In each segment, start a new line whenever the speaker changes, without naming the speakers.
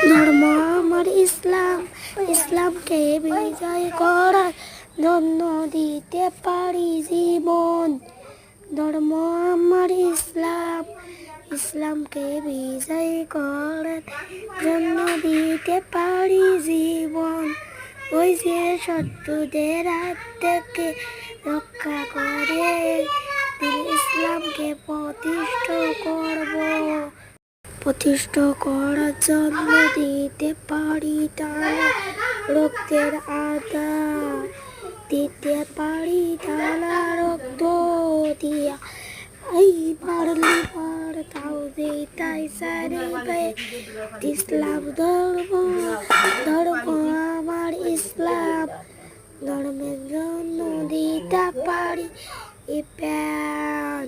ধর্ম আমার ইসলাম, ইসলামকে বিজয় করার জন্য দিতে পারি জীবন। ধর্ম আমার ইসলাম, ইসলামকে বিজয় করার জন্য দিতে পারি জীবন। ওই যে শত্রুদের হাত থেকে রক্ষা করে দিন ইসলামকে প্রতিষ্ঠা করার জন্য দিতে পারি তারা রক্তের আদান, দিতে পারি তারা রক্ত দিয়া। এই পারলি পার তাও যে তাই সারে গে ইসলাম ধর্ম, ধর্ম আমার ইসলাম, ধর্মের জন্য দিতে পারি প্রাণ।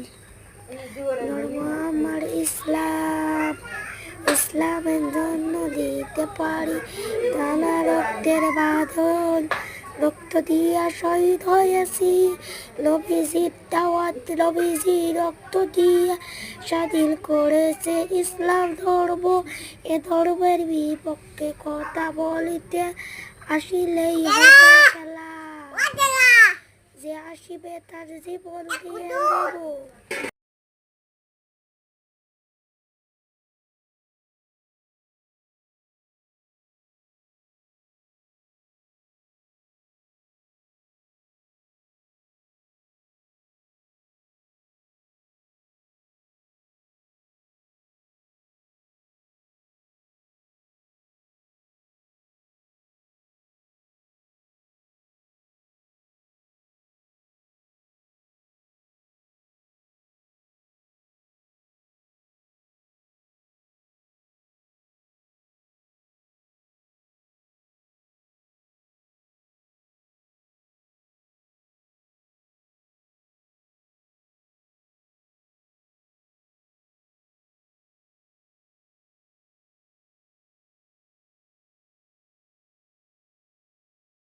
ধর্ম আমার ইসলাম, ইসলামের জন্য দিতে পারি টানা রক্তের বাঁধন। রক্ত দিয়া শহীদ হয়েছি, নবীজির দাওয়াত, নবীজি রক্ত দিয়া স্বাধীন করেছে ইসলাম ধর্ম। এ ধর্মের বিপক্ষে কথা বলিতে আসিলেই হবে খেলা, যে আসিবে তার জীবন দিয়ে দেব।